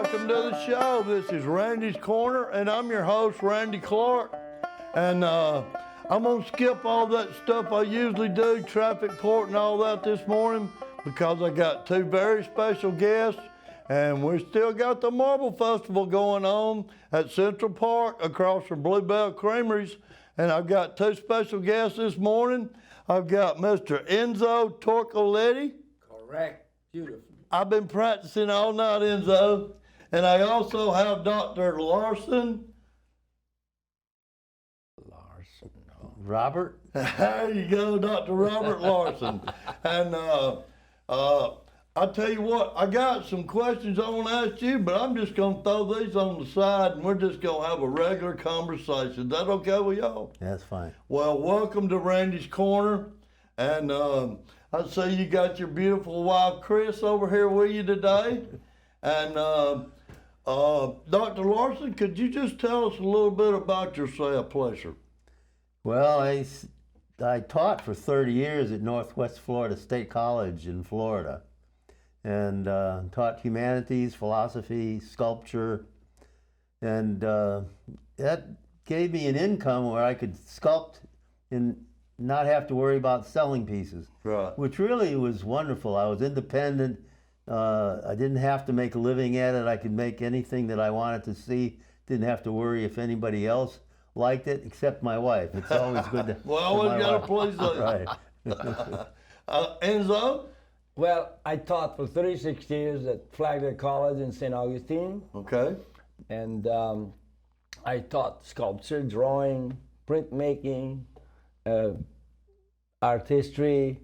welcome to the show. This is Randy's Corner, and I'm your host, Randy Clark. And I'm gonna skip all that stuff I usually do, traffic court and all that this morning, because I got two very special guests, and we still got the Marble Festival going on at Central Park across from Bluebell Creameries. And I've got two special guests this morning. I've got Mr. Enzo Torcoletti. Correct. Beautiful. I've been practicing all night, Enzo. And I also have Dr. Larson. Robert? There you go, Dr. Robert Larson. And I tell you what, I got some questions I want to ask you, but I'm just going to throw these on the side, and we're just going to have a regular conversation. Is that okay with y'all? That's fine. Well, welcome to Randy's Corner. And I see you got your beautiful wife, Chris, over here with you today. And Dr. Larson, could you just tell us a little bit about yourself, pleasure? Well, I taught for 30 years at Northwest Florida State College in Florida, and taught humanities, philosophy, sculpture, and that gave me an income where I could sculpt and not have to worry about selling pieces, Right. which really was wonderful. I was independent. I didn't have to make a living at it. I could make anything that I wanted to see. Didn't have to worry if anybody else liked it, except my wife. It's always good to. Well, always got to please them. Right. Enzo? Well, I taught for 36 years at Flagler College in St. Augustine, Okay. and I taught sculpture, drawing, printmaking, art history.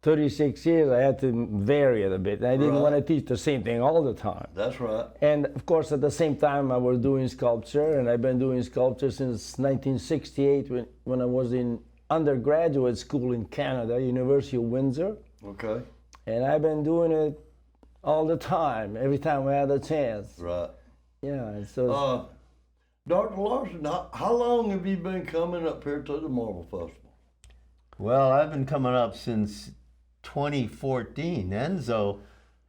36 years, I had to vary it a bit. I didn't Right. want to teach the same thing all the time. That's right. And of course, at the same time, I was doing sculpture, and I've been doing sculpture since 1968 when I was in undergraduate school in Canada, University of Windsor. Okay. And I've been doing it all the time, every time I had a chance. Right. Yeah, and so Dr. Larson, how long have you been coming up here to the Marble Festival? Well, I've been coming up since 2014. Enzo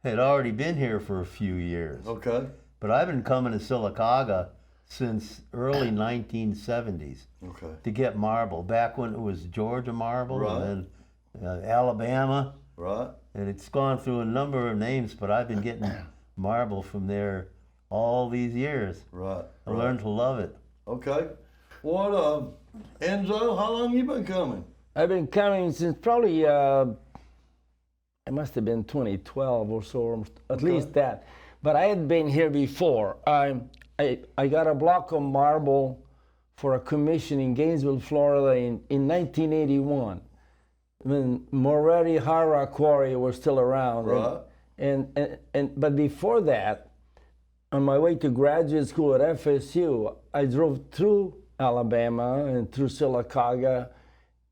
had already been here for a few years. Okay. But I've been coming to Sylacauga since early 1970s Okay. to get marble, back when it was Georgia marble, Right. and then Alabama. Right. And it's gone through a number of names, but I've been getting marble from there all these years. Right. I learned to love it. Okay. What, Enzo, how long you been coming? I've been coming since probably, it must have been 2012 or so, or at least that. But I had been here before. I got a block of marble for a commission in Gainesville, Florida in 1981, when Moretti Hara Quarry was still around. Right. But before that, on my way to graduate school at FSU, I drove through Alabama and through Sylacauga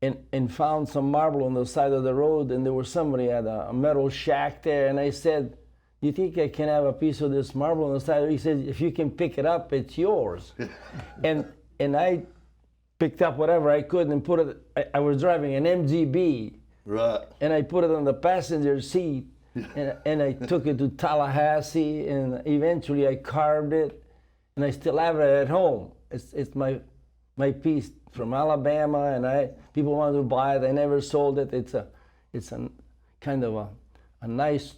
and found some marble on the side of the road, and there was somebody at a metal shack there, and I said, "Do you think I can have a piece of this marble on the side?" He said, "If you can pick it up, it's yours." and I picked up whatever I could and put it, I was driving an MGB, Right. and I put it on the passenger seat, and I took it to Tallahassee, and eventually I carved it, and I still have it at home. It's my piece from Alabama, and people wanted to buy it. I never sold it. It's a kind of a nice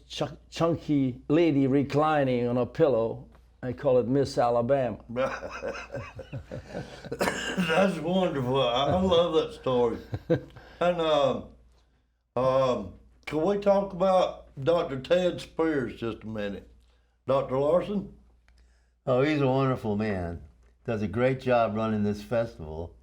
chunky lady reclining on a pillow. I call it Miss Alabama. That's wonderful. I love that story. And can we talk about Dr. Ted Spears just a minute? Dr. Larson? Oh, he's a wonderful man. Does a great job running this festival.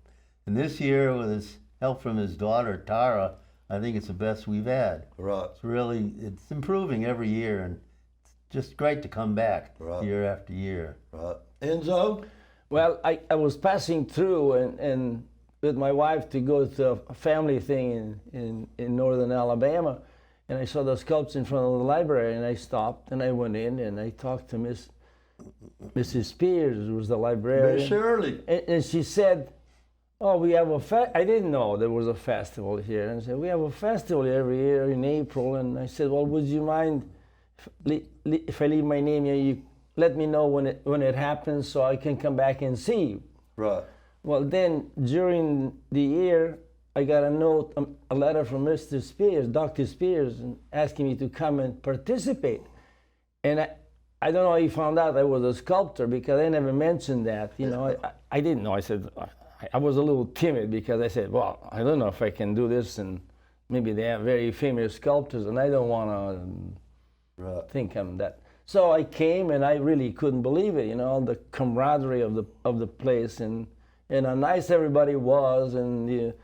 And this year, with his help from his daughter, Tara, I think it's the best we've had. Right. It's improving every year, and it's just great to come back Right. year after year. Right. Enzo? Well, I was passing through and with my wife to go to a family thing in northern Alabama, and I saw the sculpture in front of the library, and I stopped and I went in and I talked to Mrs. Spears, who was the librarian. Miss Shirley. And she said, "Oh, we have I didn't know there was a festival here." And she said, "We have a festival every year in April." And I said, "Well, would you mind if I leave my name here? let me know when it happens so I can come back and see you. Right. Well, then during the year, I got a note, a letter from Mr. Spears, Dr. Spears, asking me to come and participate. And I don't know how he found out I was a sculptor because I never mentioned that. You know, I didn't know. I said, I was a little timid because I said, well, I don't know if I can do this, and maybe they are very famous sculptors, and I don't want to think I'm that. So I came, and I really couldn't believe it. You know, the camaraderie of the place, and how nice everybody was, and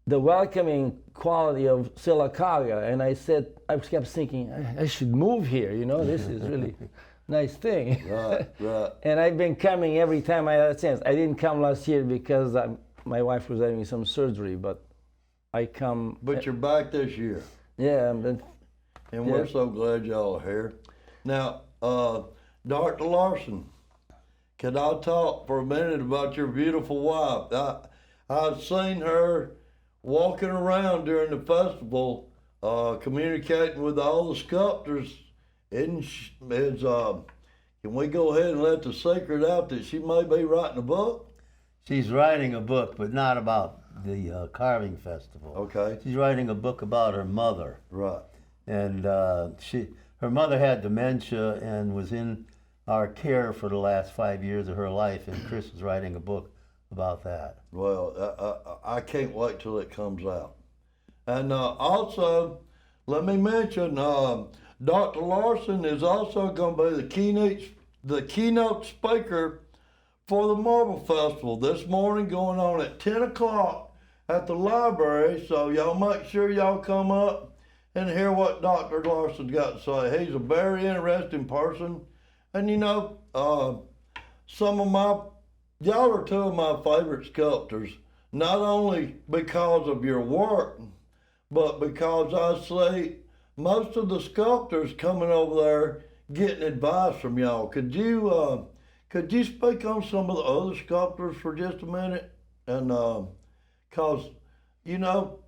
the welcoming quality of Sylacauga. And I kept thinking, I should move here. You know, this is really nice thing. Right. And I've been coming every time I had a chance. I didn't come last year because my wife was having some surgery, but I come. But you're back this year. Yeah. And we're so glad y'all are here. Now, Dr. Larson, can I talk for a minute about your beautiful wife? I've seen her walking around during the festival, communicating with all the sculptors. Can we go ahead and let the secret out that she may be writing a book? She's writing a book, but not about the carving festival. Okay. She's writing a book about her mother. Right. And her mother had dementia and was in our care for the last 5 years of her life, and Chris is writing a book about that. Well, I can't wait till it comes out. And also, let me mention, Dr. Larson is also going to be the keynote speaker for the Marble Festival this morning, going on at 10 o'clock at the library. So y'all make sure y'all come up and hear what Dr. Larson's got to say. He's a very interesting person. And you know, y'all are two of my favorite sculptors, not only because of your work, but because I see most of the sculptors coming over there getting advice from y'all. Could you speak on some of the other sculptors for just a minute? And cause you know,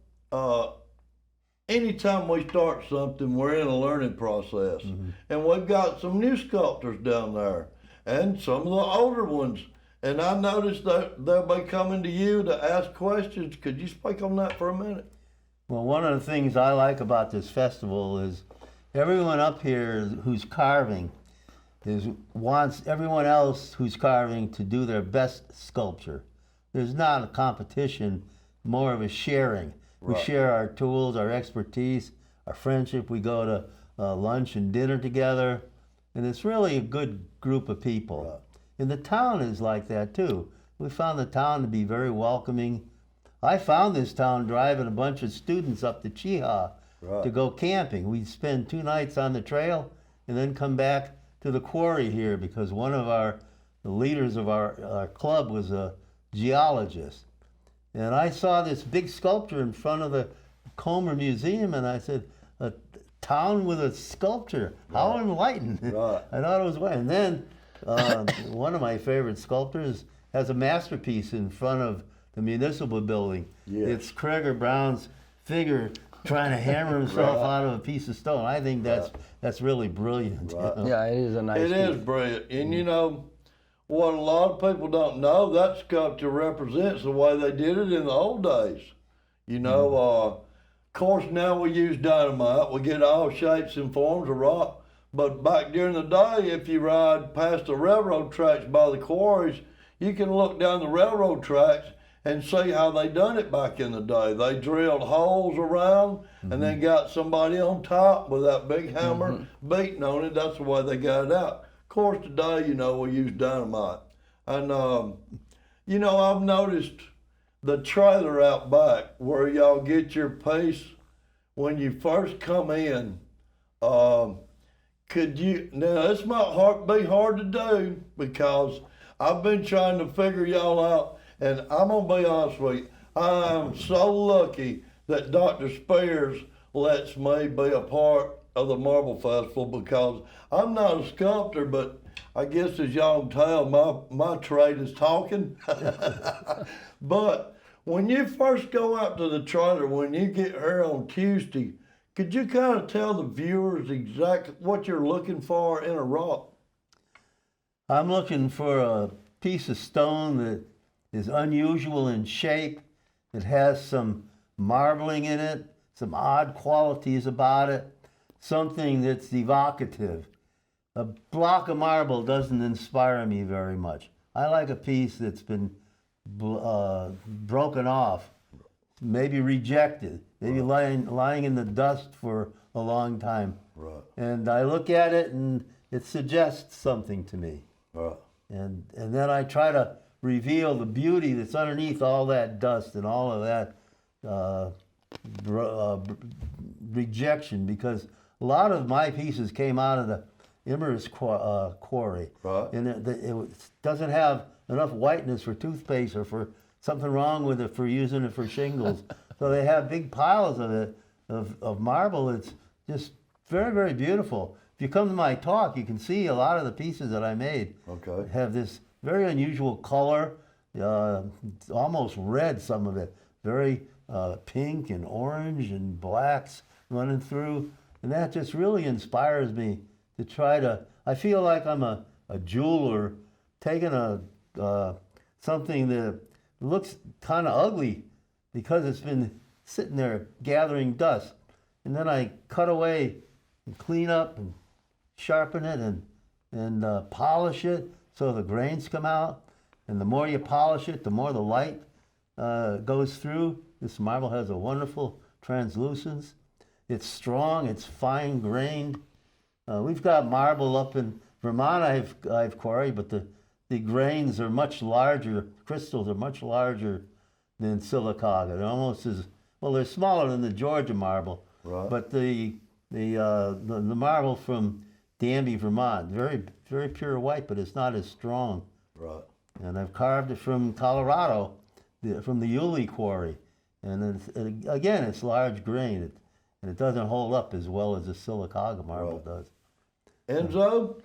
anytime we start something, we're in a learning process. Mm-hmm. And we've got some new sculptors down there and some of the older ones. And I noticed that they'll be coming to you to ask questions. Could you speak on that for a minute? Well, one of the things I like about this festival is everyone up here who's carving wants everyone else who's carving to do their best sculpture. There's not a competition, more of a sharing. Right. We share our tools, our expertise, our friendship. We go to lunch and dinner together, and it's really a good group of people. Right. And the town is like that too. We found the town to be very welcoming. I found this town driving a bunch of students up to Cheehaw to go camping. We'd spend 2 nights on the trail and then come back to the quarry here because one of the leaders of our club was a geologist. And I saw this big sculpture in front of the Comer Museum, and I said, a town with a sculpture, how enlightened. Right. I thought it was weird. And then one of my favorite sculptors has a masterpiece in front of the municipal building. Yes. It's Craig Brown's figure trying to hammer himself out of a piece of stone. I think that's really brilliant. Right. You know? Yeah, it is a nice piece. It is brilliant. And you know, what a lot of people don't know, that sculpture represents the way they did it in the old days. You know, of course now we use dynamite. We get all shapes and forms of rock. But back during the day, if you ride past the railroad tracks by the quarries, you can look down the railroad tracks and see how they done it back in the day. They drilled holes around and then got somebody on top with that big hammer beating on it. That's the way they got it out. Of course, today, you know, we use dynamite. And, you know, I've noticed the trailer out back where y'all get your piece when you first come in. Could you, now this might be hard to do because I've been trying to figure y'all out, and I'm gonna be honest with you, I'm so lucky that Dr. Spears lets me be a part of the Marble Festival because I'm not a sculptor, but I guess as y'all can tell, my trade is talking. But when you first go out to the trailer, when you get here on Tuesday, could you kind of tell the viewers exactly what you're looking for in a rock? I'm looking for a piece of stone that is unusual in shape, that has some marbling in it, some odd qualities about it, something that's evocative. A block of marble doesn't inspire me very much. I like a piece that's been broken off, maybe rejected, maybe lying in the dust for a long time. Right. And I look at it and it suggests something to me. Right. And then I try to reveal the beauty that's underneath all that dust and all of that rejection, because a lot of my pieces came out of the Imerys quarry. Right. And it doesn't have enough whiteness for toothpaste, or for something wrong with it for using it for shingles. So they have big piles of it, of marble. It's just very, very beautiful. If you come to my talk, you can see a lot of the pieces that I made Okay. have this very unusual color, almost red, some of it, very pink and orange and blacks running through. And that just really inspires me to try to, I feel like I'm a jeweler taking something that looks kind of ugly because it's been sitting there gathering dust. And then I cut away and clean up and sharpen it and polish it so the grains come out. And the more you polish it, the more the light goes through. This marble has a wonderful translucence. It's strong, it's fine grained. We've got marble up in Vermont I've quarried, but the grains are much larger, crystals are much larger than Sylacauga. They're almost as, well, they're smaller than the Georgia marble. Right. But the marble from Danby, Vermont, very, very pure white, but it's not as strong. Right. And I've carved it from Colorado, from the Yulee quarry. And again, it's large grain, and it doesn't hold up as well as the Sylacauga marble does. Enzo,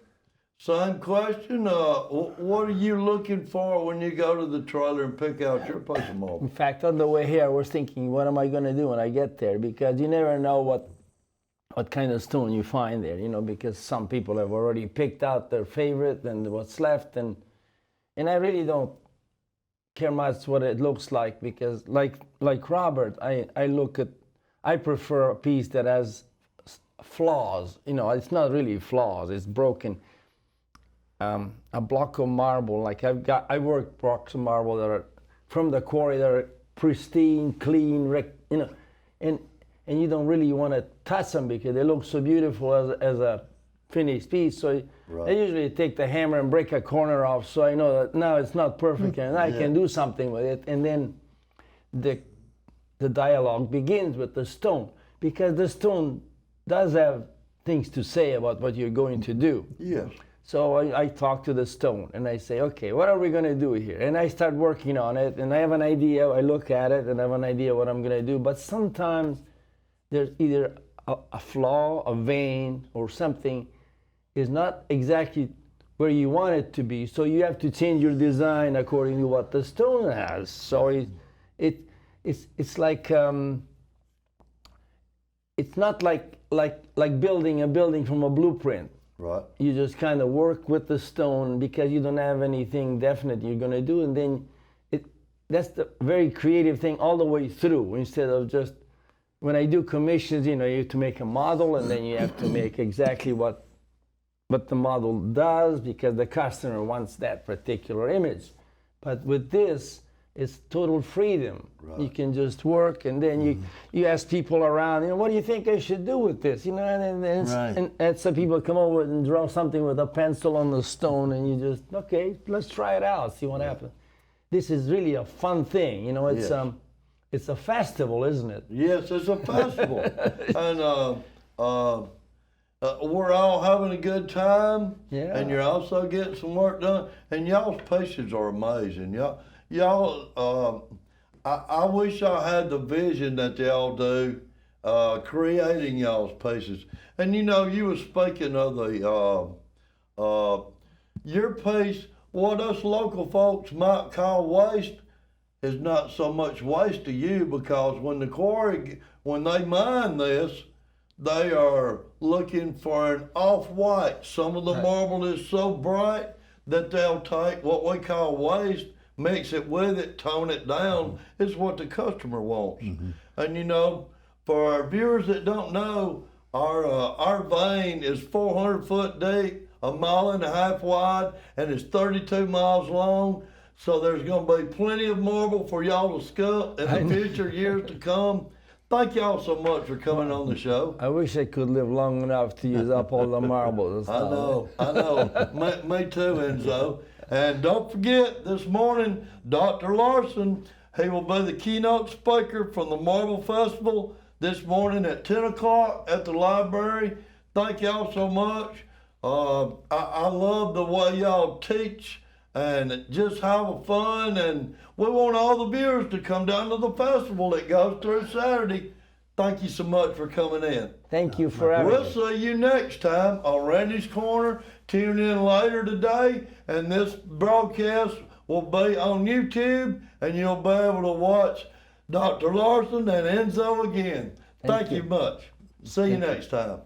same question. What are you looking for when you go to the trailer and pick out your piece of marble? In fact, on the way here, I was thinking, what am I going to do when I get there? Because you never know what kind of stone you find there, because some people have already picked out their favorite and what's left. And I really don't care much what it looks like, because like Robert, I prefer a piece that has flaws. It's not really flaws, it's broken. A block of marble, like I work blocks of marble that are from the quarry, that are pristine, clean, and you don't really want to touch them because they look so beautiful as a finished piece. So Right. I usually take the hammer and break a corner off, so I know that now it's not perfect and I can do something with it. And then the dialogue begins with the stone, because the stone does have things to say about what you're going to do. Yes. So I talk to the stone and I say, okay, what are we going to do here? And I start working on it, and I have an idea. I look at it and I have an idea what I'm going to do. But sometimes there's either a flaw, a vein, or something is not exactly where you want it to be. So you have to change your design according to what the stone has. So it's like it's not like building a building from a blueprint. Right. You just kind of work with the stone because you don't have anything definite you're going to do, and then that's the very creative thing all the way through, instead of just, when I do commissions, you have to make a model, and then you have to make exactly what the model does, because the customer wants that particular image. But with this, it's total freedom. Right. You can just work, and then you ask people around, what do you think I should do with this? And some people come over and draw something with a pencil on the stone, and you just, okay, let's try it out, see what happens. This is really a fun thing, it's Yes. It's a festival, isn't it? Yes, it's a festival. And we're all having a good time. Yeah. And you're also getting some work done. And y'all's pieces are amazing. Y'all, I wish I had the vision that y'all do, creating y'all's pieces. And you were speaking of your piece, what us local folks might call waste is not so much waste to you, because when the quarry, when they mine this, they are looking for an off-white. Some of the marble is so bright that they'll take what we call waste, mix it with it, tone it down, is what the customer wants. And you know, for our viewers that don't know, our vein is 400 foot deep, 1.5 miles wide, and it's 32 miles long. So there's going to be plenty of marble for y'all to sculpt in the future years to come. Thank y'all so much for coming on the show. I wish I could live long enough to use up all the marbles. I know. Me too, Enzo. And don't forget, this morning, Dr. Larson, he will be the keynote speaker from the Marble Festival this morning at 10 o'clock at the library. Thank y'all so much. I love the way y'all teach and just have fun. And we want all the viewers to come down to the festival that goes through Saturday. Thank you so much for coming in. Thank you for having We'll me. see you next time on Randy's Corner. Tune in later today, and this broadcast will be on YouTube, and you'll be able to watch Dr. Larson and Enzo again. Thank you much. See you next time.